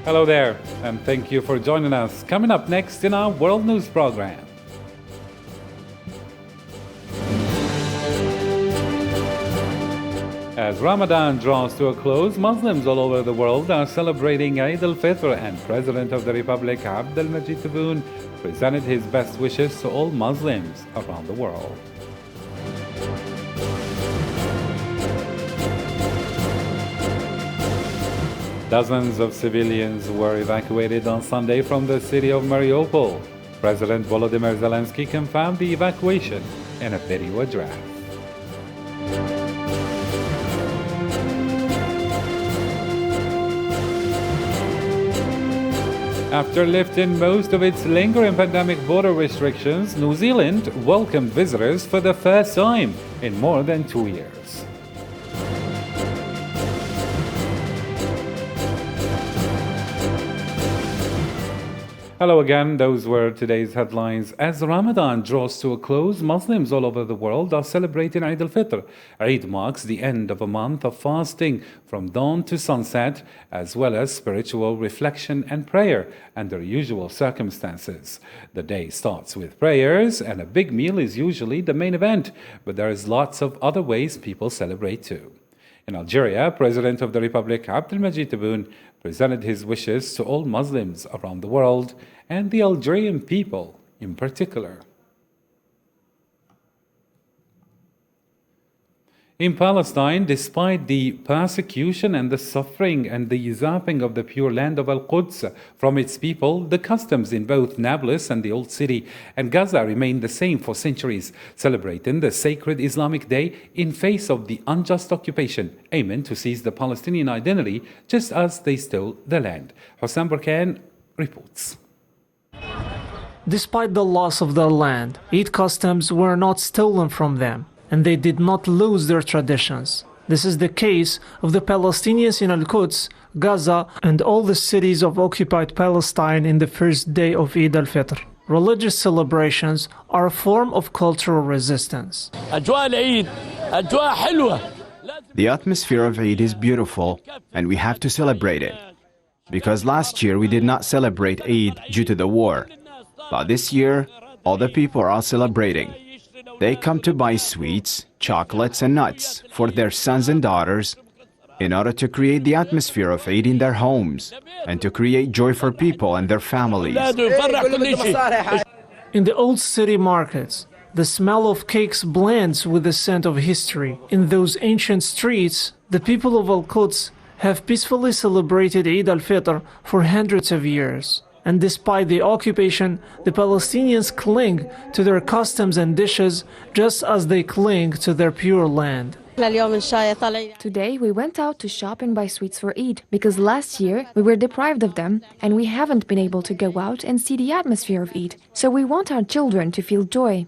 Hello there, and thank you for joining us. Coming up next in our World News program. As Ramadan draws to a close, Muslims all over the world are celebrating Eid al-Fitr, and President of the Republic Abdelmajid Tebboune presented his best wishes to all Muslims around the world. Dozens of civilians were evacuated on Sunday from the city of Mariupol. President Volodymyr Zelensky confirmed the evacuation in a video address. After lifting most of its lingering pandemic border restrictions, New Zealand welcomed visitors for the first time in more than 2 years. Hello again, those were today's headlines. As Ramadan draws to a close, Muslims all over the world are celebrating Eid al-Fitr. Eid marks the end of a month of fasting from dawn to sunset, as well as spiritual reflection and prayer under usual circumstances. The day starts with prayers, and a big meal is usually the main event, but there is lots of other ways people celebrate too. In Algeria, President of the Republic Abdelmajid Tebboune presented his wishes to all Muslims around the world and the Algerian people in particular. In Palestine, despite the persecution and the suffering and the usurping of the pure land of Al-Quds from its people, the customs in both Nablus and the Old City and Gaza remain the same for centuries, celebrating the sacred Islamic day in face of the unjust occupation, aiming to seize the Palestinian identity just as they stole the land. Hossein Burkan reports. Despite the loss of their land, Eid customs were not stolen from them, and they did not lose their traditions. This is the case of the Palestinians in Al-Quds, Gaza, and all the cities of occupied Palestine in the first day of Eid al-Fitr. Religious celebrations are a form of cultural resistance. The atmosphere of Eid is beautiful, and we have to celebrate it. Because last year we did not celebrate Eid due to the war. But this year, all the people are celebrating. They come to buy sweets, chocolates and nuts for their sons and daughters in order to create the atmosphere of Eid in their homes and to create joy for people and their families. In the old city markets, the smell of cakes blends with the scent of history. In those ancient streets, the people of Al-Quds have peacefully celebrated Eid al-Fitr for hundreds of years. And despite the occupation, the Palestinians cling to their customs and dishes just as they cling to their pure land. Today we went out to shop and buy sweets for Eid because last year we were deprived of them and we haven't been able to go out and see the atmosphere of Eid. So we want our children to feel joy.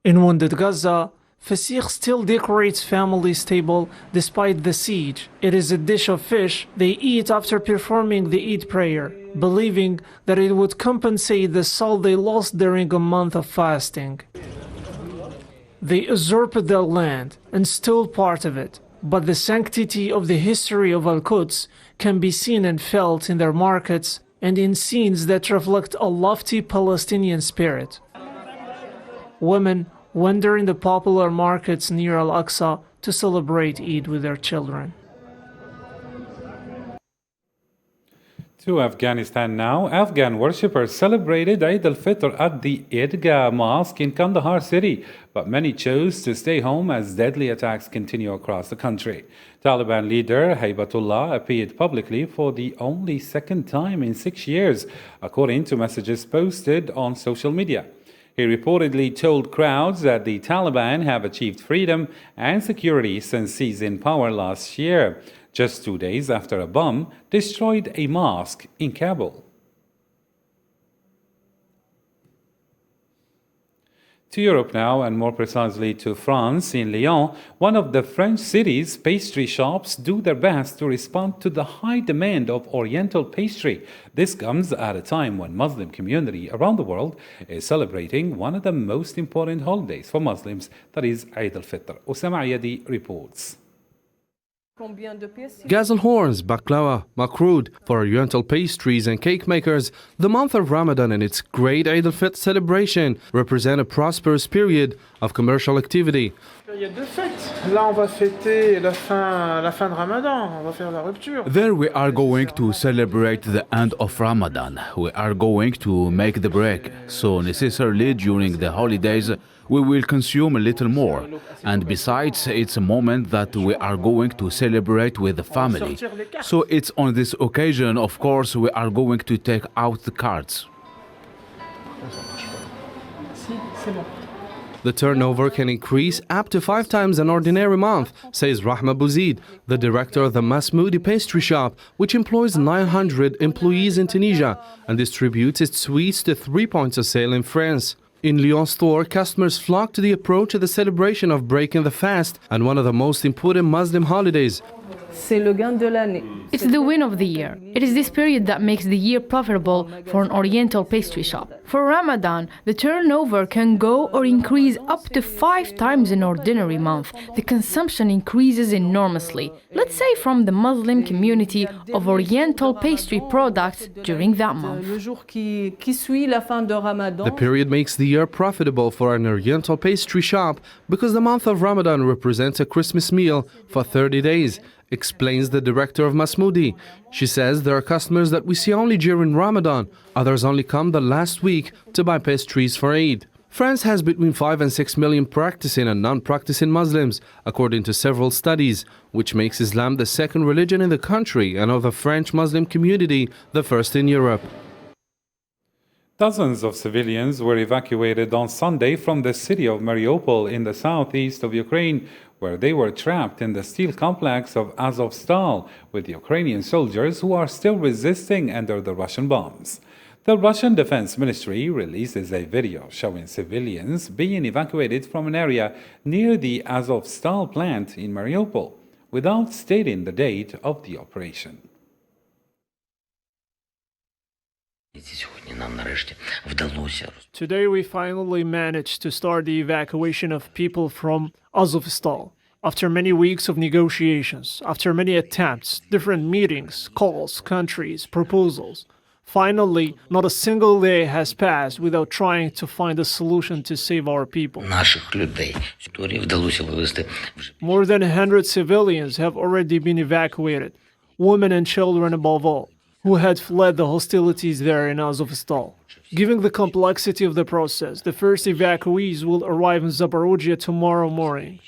In wounded Gaza, Fasikh still decorates families' table despite the siege. It is a dish of fish they eat after performing the Eid prayer, believing that it would compensate the soul they lost during a month of fasting. They usurped their land and stole part of it, but the sanctity of the history of Al-Quds can be seen and felt in their markets and in scenes that reflect a lofty Palestinian spirit. Women wander in the popular markets near Al-Aqsa to celebrate Eid with their children. To Afghanistan now. Afghan worshippers celebrated Eid al-Fitr at the Idgah Mosque in Kandahar city, but many chose to stay home as deadly attacks continue across the country. Taliban leader Haybatullah appeared publicly for the only second time in 6 years, according to messages posted on social media. He reportedly told crowds that the Taliban have achieved freedom and security since seizing power last year, just 2 days after a bomb destroyed a mosque in Kabul. To Europe now, and more precisely to France. In Lyon, one of the French cities, pastry shops do their best to respond to the high demand of Oriental pastry. This comes at a time when Muslim community around the world is celebrating one of the most important holidays for Muslims, that is Eid al-Fitr. Osama Ayadi reports. Gazelle horns, baklava, makrud, for oriental pastries and cake makers, the month of Ramadan and its great Eid al-Fitr celebration represent a prosperous period of commercial activity. Il y a deux fêtes. Là, on va fêter la fin de Ramadan. On va faire la rupture. There we are going to celebrate the end of Ramadan. We are going to make the break. So necessarily during the holidays we will consume a little more. And besides, it's a moment that we are going to celebrate with the family. So it's on this occasion, of course, we are going to take out the cards. The turnover can increase up to 5 times an ordinary month, says Rahma Bouzid, the director of the Masmoudi pastry shop, which employs 900 employees in Tunisia and distributes its sweets to 3 points of sale in France. In Lyon's store, customers flock to the approach of the celebration of breaking the fast and one of the most important Muslim holidays. It's the win of the year. It is this period that makes the year profitable for an oriental pastry shop. For Ramadan, the turnover can go or increase up to 5 times an ordinary month. The consumption increases enormously, let's say from the Muslim community of oriental pastry products during that month. The period makes the year profitable for an oriental pastry shop because the month of Ramadan represents a Christmas meal for 30 days. Explains the director of Masmoudi. She says there are customers that we see only during Ramadan, others only come the last week to buy pastries for Eid. France has between 5 and 6 million practicing and non-practicing Muslims, according to several studies, which makes Islam the second religion in the country and of the French Muslim community, the first in Europe. Dozens of civilians were evacuated on Sunday from the city of Mariupol in the southeast of Ukraine, where they were trapped in the steel complex of Azovstal with Ukrainian soldiers who are still resisting under the Russian bombs. The Russian Defense Ministry releases a video showing civilians being evacuated from an area near the Azovstal plant in Mariupol, without stating the date of the operation. Today we finally managed to start the evacuation of people from Azovstal. After many weeks of negotiations, after many attempts, different meetings, calls, countries, proposals, finally, not a single day has passed without trying to find a solution to save our people. More than 100 civilians have already been evacuated, women and children above all, who had fled the hostilities there in Azovstal. Given the complexity of the process, the first evacuees will arrive in Zaporozhye tomorrow morning.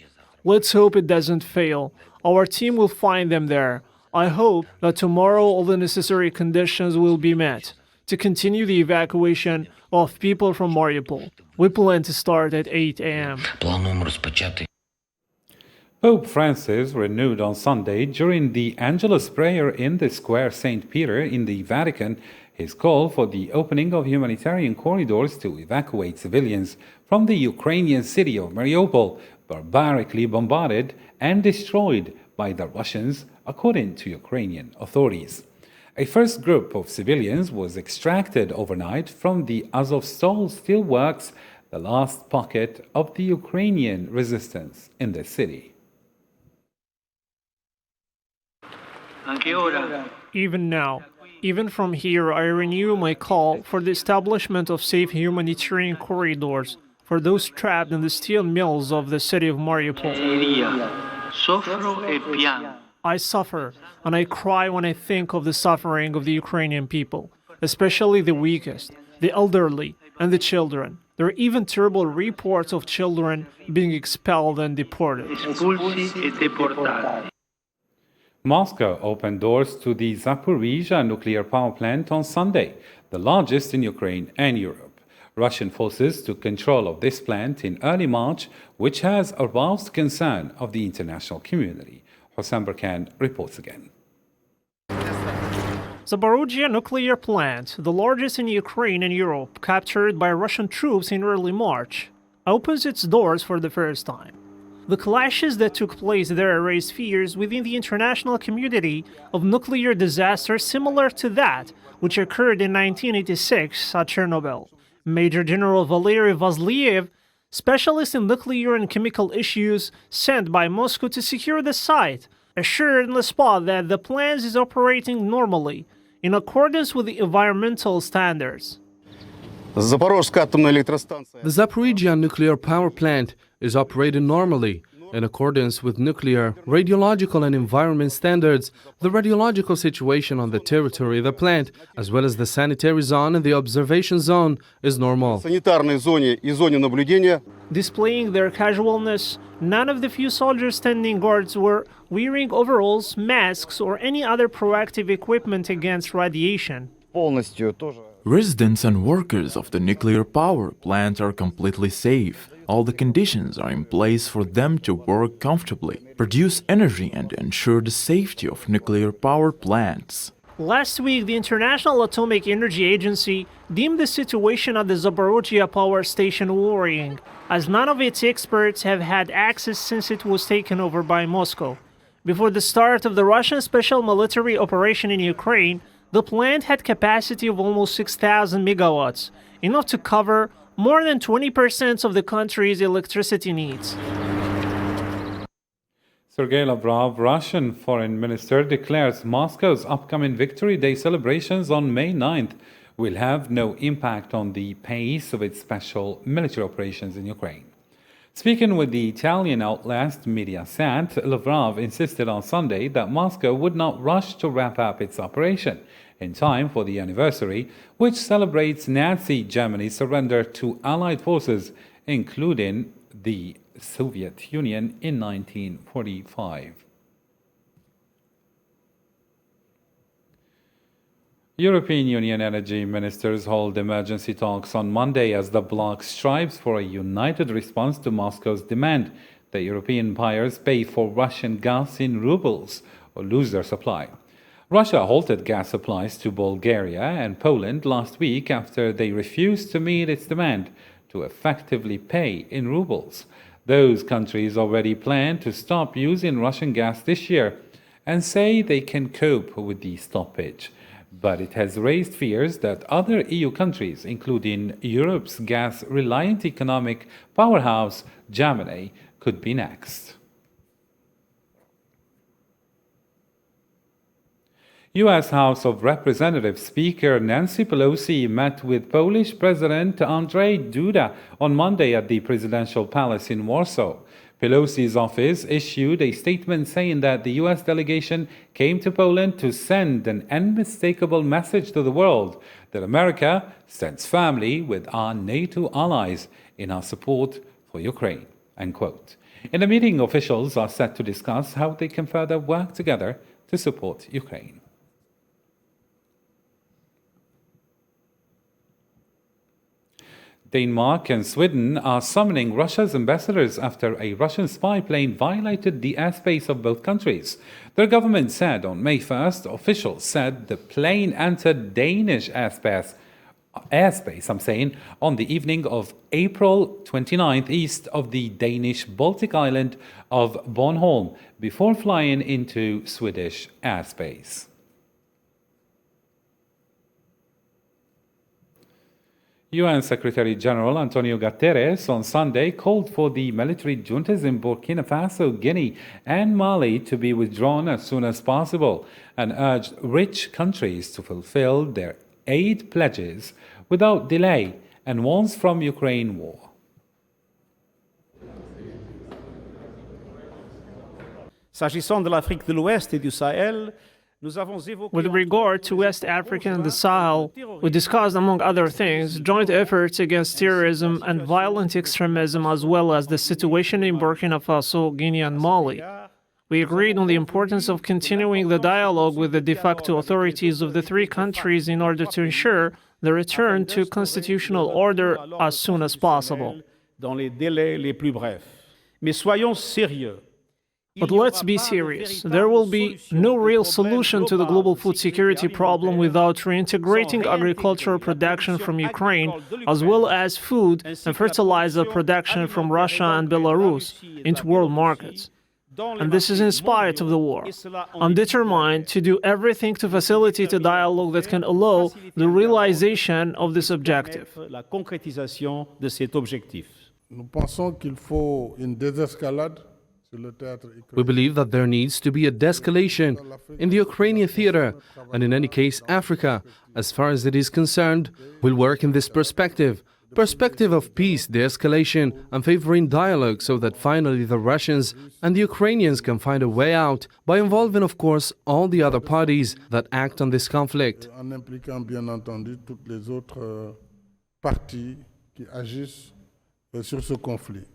Let's hope it doesn't fail. Our team will find them there. I hope that tomorrow all the necessary conditions will be met to continue the evacuation of people from Mariupol. We plan to start at 8 a.m. Pope Francis renewed on Sunday during the Angelus prayer in the Square St. Peter in the Vatican his call for the opening of humanitarian corridors to evacuate civilians from the Ukrainian city of Mariupol, barbarically bombarded and destroyed by the Russians, according to Ukrainian authorities. A first group of civilians was extracted overnight from the Azovstal steelworks, the last pocket of the Ukrainian resistance in the city. Even now, even from here, I renew my call for the establishment of safe humanitarian corridors for those trapped in the steel mills of the city of Mariupol. I suffer, and I cry when I think of the suffering of the Ukrainian people, especially the weakest, the elderly, and the children. There are even terrible reports of children being expelled and deported. Moscow opened doors to the Zaporizhzhia nuclear power plant on Sunday, the largest in Ukraine and Europe. Russian forces took control of this plant in early March, which has aroused concern of the international community. Hossam Barkan reports again. Zaporozhye nuclear plant, the largest in Ukraine and Europe, captured by Russian troops in early March, opens its doors for the first time. The clashes that took place there raised fears within the international community of nuclear disasters similar to that which occurred in 1986 at Chernobyl. Major General Valery Vasiliev, specialist in nuclear and chemical issues sent by Moscow to secure the site, assured on the spot that the plant is operating normally, in accordance with the environmental standards. The Zaporizhzhia nuclear power plant is operating normally in accordance with nuclear, radiological and environment standards. The radiological situation on the territory of the plant, as well as the sanitary zone and the observation zone, is normal. Displaying their casualness, none of the few soldiers standing guards were wearing overalls, masks, or any other proactive equipment against radiation. Residents and workers of the nuclear power plant are completely safe. All the conditions are in place for them to work comfortably, produce energy, and ensure the safety of nuclear power plants. Last week, the International Atomic Energy Agency deemed the situation at the Zaporizhzhia power station worrying, as none of its experts have had access since it was taken over by Moscow. Before the start of the Russian special military operation in Ukraine, the plant had capacity of almost 6,000 megawatts, enough to cover more than 20% of the country's electricity needs. Sergei Lavrov, Russian foreign minister, declares Moscow's upcoming Victory Day celebrations on May 9th will have no impact on the pace of its special military operations in Ukraine. Speaking with the Italian outlet Mediaset, Lavrov insisted on Sunday that Moscow would not rush to wrap up its operation in time for the anniversary, which celebrates Nazi Germany's surrender to Allied forces, including the Soviet Union in 1945. European Union energy ministers hold emergency talks on Monday as the bloc strives for a united response to Moscow's demand that European buyers pay for Russian gas in rubles or lose their supply. Russia halted gas supplies to Bulgaria and Poland last week after they refused to meet its demand to effectively pay in rubles. Those countries already plan to stop using Russian gas this year and say they can cope with the stoppage. But it has raised fears that other EU countries, including Europe's gas-reliant economic powerhouse, Germany, could be next. U.S. House of Representatives Speaker Nancy Pelosi met with Polish President Andrzej Duda on Monday at the presidential palace in Warsaw. Pelosi's office issued a statement saying that the U.S. delegation came to Poland to send an unmistakable message to the world that America stands firmly with our NATO allies in our support for Ukraine, end quote. In the meeting, officials are set to discuss how they can further work together to support Ukraine. Denmark and Sweden are summoning Russia's ambassadors after a Russian spy plane violated the airspace of both countries. Their government said on May 1st, officials said the plane entered Danish airspace, on the evening of April 29th east of the Danish Baltic island of Bornholm before flying into Swedish airspace. UN Secretary General Antonio Guterres on Sunday called for the military juntas in Burkina Faso, Guinea, and Mali to be withdrawn as soon as possible and urged rich countries to fulfill their aid pledges without delay and warns from Ukraine war. S'agissant de l'Afrique de l'Ouest et du Sahel, with regard to West Africa and the Sahel, we discussed, among other things, joint efforts against terrorism and violent extremism, as well as the situation in Burkina Faso, Guinea, and Mali. We agreed on the importance of continuing the dialogue with the de facto authorities of the three countries in order to ensure the return to constitutional order as soon as possible. Dans les délais les plus brefs. Mais soyons sérieux. But let's be serious. There will be no real solution to the global food security problem without reintegrating agricultural production from Ukraine, as well as food and fertilizer production from Russia and Belarus, into world markets. And this is in spite of the war. I'm determined to do everything to facilitate a dialogue that can allow the realization of this objective. La concrétisation de cet objectif. Nous pensons qu'il faut une désescalade. We believe that there needs to be a de-escalation in the Ukrainian theater, and in any case, Africa, as far as it is concerned, will work in this perspective of peace, de-escalation, and favoring dialogue so that finally the Russians and the Ukrainians can find a way out by involving, of course, all the other parties that act on this conflict. En impliquant bien entendu toutes les autres parties qui agissent sur ce conflit.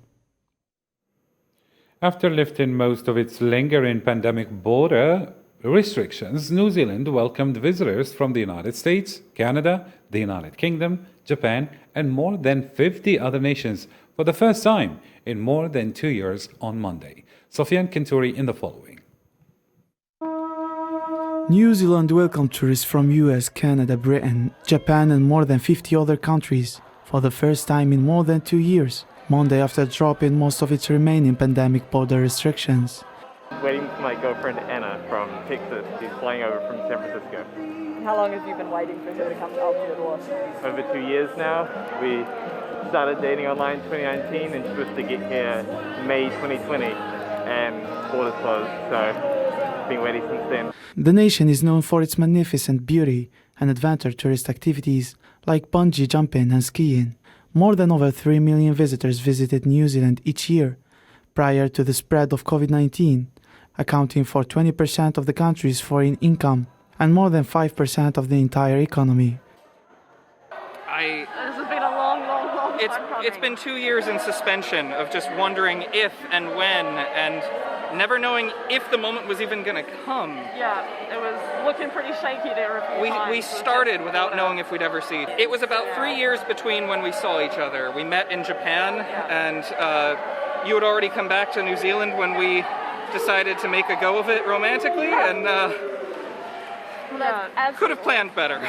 After lifting most of its lingering pandemic border restrictions, New Zealand welcomed visitors from the United States, Canada, the United Kingdom, Japan, and more than 50 other nations for the first time in more than 2 years on Monday. Sofiane Kinturi in the following. New Zealand welcomed tourists from US, Canada, Britain, Japan, and more than 50 other countries for the first time in more than 2 years, Monday after dropping most of its remaining pandemic border restrictions. Waiting for my girlfriend Anna from Texas. She's flying over from San Francisco. How long have you been waiting for her to come out to your door? Over 2 years now. We started dating online in 2019 and she was to get here May 2020 and borders closed, so been waiting since then. The nation is known for its magnificent beauty and adventure tourist activities like bungee jumping and skiing. More than over 3 million visitors visited New Zealand each year prior to the spread of COVID-19, accounting for 20% of the country's foreign income and more than 5% of the entire economy. This has been a long time It's been 2 years in suspension of just wondering if and when and never knowing if the moment was even going to come. Yeah, it was looking pretty shaky there a few times. We started without knowing if we'd ever see. It was about 3 years between when we saw each other. We met in Japan, and you had already come back to New Zealand when we decided to make a go of it romantically, and could have planned better.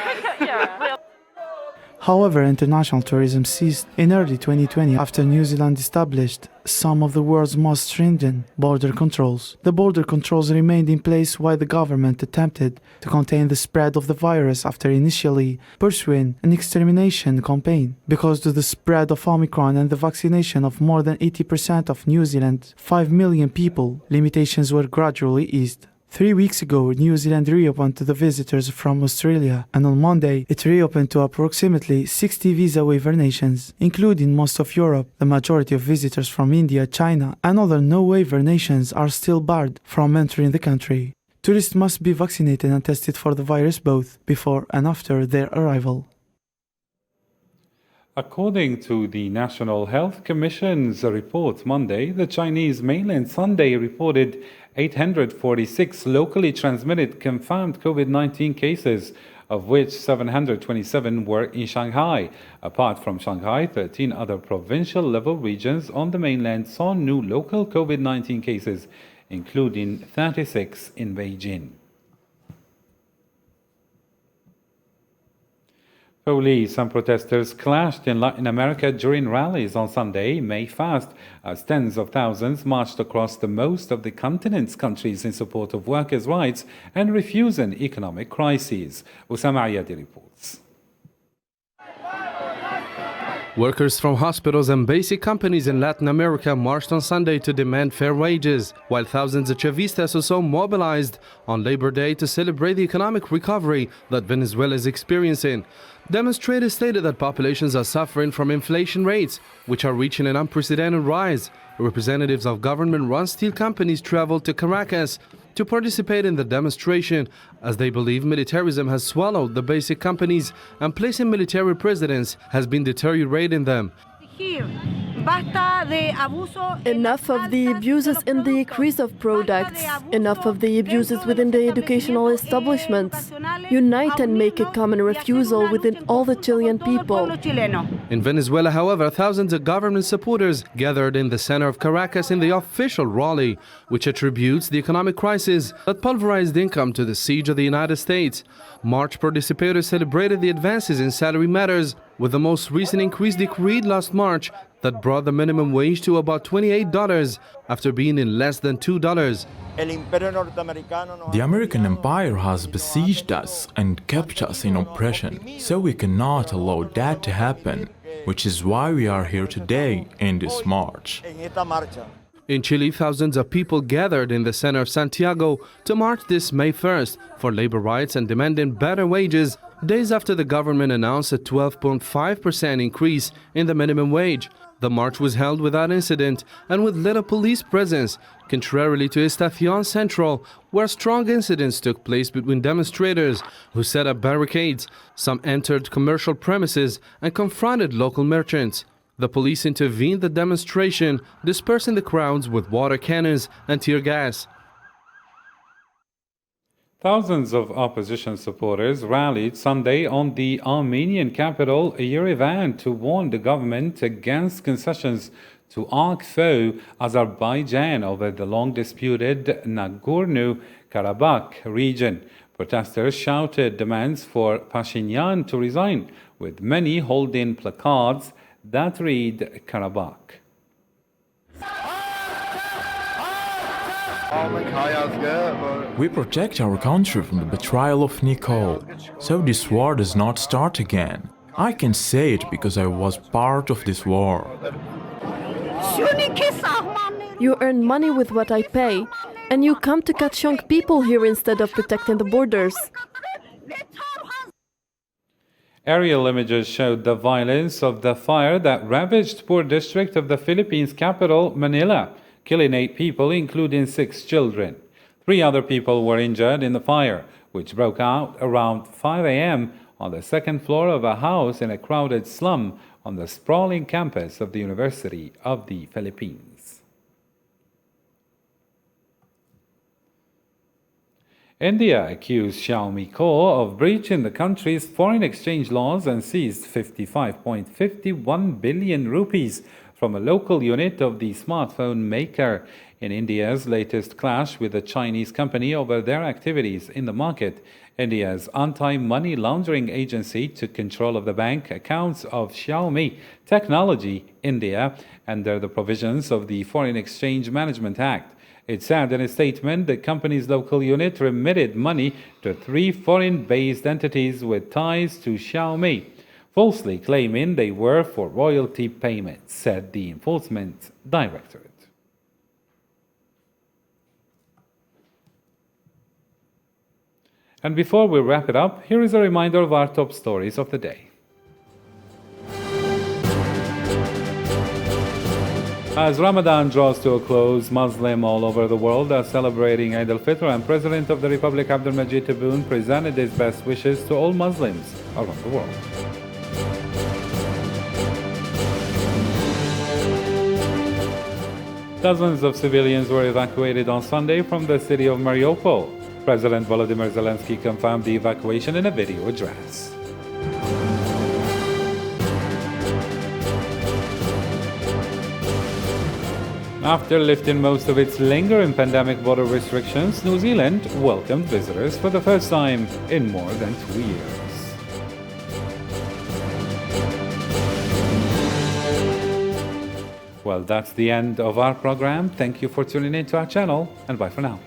However, international tourism ceased in early 2020 after New Zealand established some of the world's most stringent border controls. The border controls remained in place while the government attempted to contain the spread of the virus after initially pursuing an extermination campaign. Because of the spread of Omicron and the vaccination of more than 80% of New Zealand's 5 million people, limitations were gradually eased. 3 weeks ago, New Zealand reopened to the visitors from Australia, and on Monday, it reopened to approximately 60 visa waiver nations, including most of Europe. The majority of visitors from India, China, and other no-waiver nations are still barred from entering the country. Tourists must be vaccinated and tested for the virus both before and after their arrival. According to the National Health Commission's report Monday, the Chinese mainland Sunday reported 846 locally transmitted confirmed COVID-19 cases, of which 727 were in Shanghai. Apart from Shanghai, 13 other provincial-level regions on the mainland saw new local COVID-19 cases, including 36 in Beijing. Police and protesters clashed in Latin America during rallies on Sunday, May 1st, as tens of thousands marched across the most of the continent's countries in support of workers' rights and refusing economic crises. Usama Ayadi reports. Workers from hospitals and basic companies in Latin America marched on Sunday to demand fair wages, while thousands of Chavistas also mobilized on Labor Day to celebrate the economic recovery that Venezuela is experiencing. Demonstrators stated that populations are suffering from inflation rates, which are reaching an unprecedented rise. Representatives of government-run steel companies traveled to Caracas to participate in the demonstration, as they believe militarism has swallowed the basic companies and placing military presidents has been deteriorating them. Enough of the abuses in the increase of products, enough of the abuses within the educational establishments. Unite and make a common refusal within all the Chilean people. In Venezuela, however, thousands of government supporters gathered in the center of Caracas in the official rally, which attributes the economic crisis that pulverized income to the siege of the United States. March participators celebrated the advances in salary matters, with the most recent increase decreed last March that brought the minimum wage to about $28 after being in less than $2. The American empire has besieged us and kept us in oppression, so we cannot allow that to happen, which is why we are here today in this march. In Chile, thousands of people gathered in the center of Santiago to march this May 1st for labor rights and demanding better wages, days after the government announced a 12.5% increase in the minimum wage. The march was held without incident and with little police presence, contrarily to Estación Central, where strong incidents took place between demonstrators who set up barricades. Some entered commercial premises and confronted local merchants. The police intervened the demonstration, dispersing the crowds with water cannons and tear gas. Thousands of opposition supporters rallied Sunday on the Armenian capital Yerevan to warn the government against concessions to arch foe Azerbaijan over the long-disputed Nagorno-Karabakh region. Protesters shouted demands for Pashinyan to resign, with many holding placards that read Karabakh. We protect our country from the betrayal of Nicole, so this war does not start again. I can say it because I was part of this war. You earn money with what I pay, and you come to catch young people here instead of protecting the borders. Aerial images showed the violence of the fire that ravaged poor district of the Philippines' capital, Manila, killing 8 people, including 6 children. 3 other people were injured in the fire, which broke out around 5 a.m. on the second floor of a house in a crowded slum on the sprawling campus of the University of the Philippines. India accused Xiaomi Co. of breaching the country's foreign exchange laws and seized 55.51 billion rupees from a local unit of the smartphone maker. In India's latest clash with a Chinese company over their activities in the market, India's anti-money laundering agency took control of the bank accounts of Xiaomi Technology India under the provisions of the Foreign Exchange Management Act. It said in a statement the company's local unit remitted money to 3 foreign-based entities with ties to Xiaomi, falsely claiming they were for royalty payments, said the Enforcement Directorate. And before we wrap it up, here is a reminder of our top stories of the day. As Ramadan draws to a close, Muslims all over the world are celebrating Eid al-Fitr, and President of the Republic Abdulmajid Tebboune presented his best wishes to all Muslims around the world. Dozens of civilians were evacuated on Sunday from the city of Mariupol. President Volodymyr Zelensky confirmed the evacuation in a video address. After lifting most of its lingering pandemic border restrictions, New Zealand welcomed visitors for the first time in more than 2 years. Well, that's the end of our program. Thank you for tuning in to our channel, and bye for now.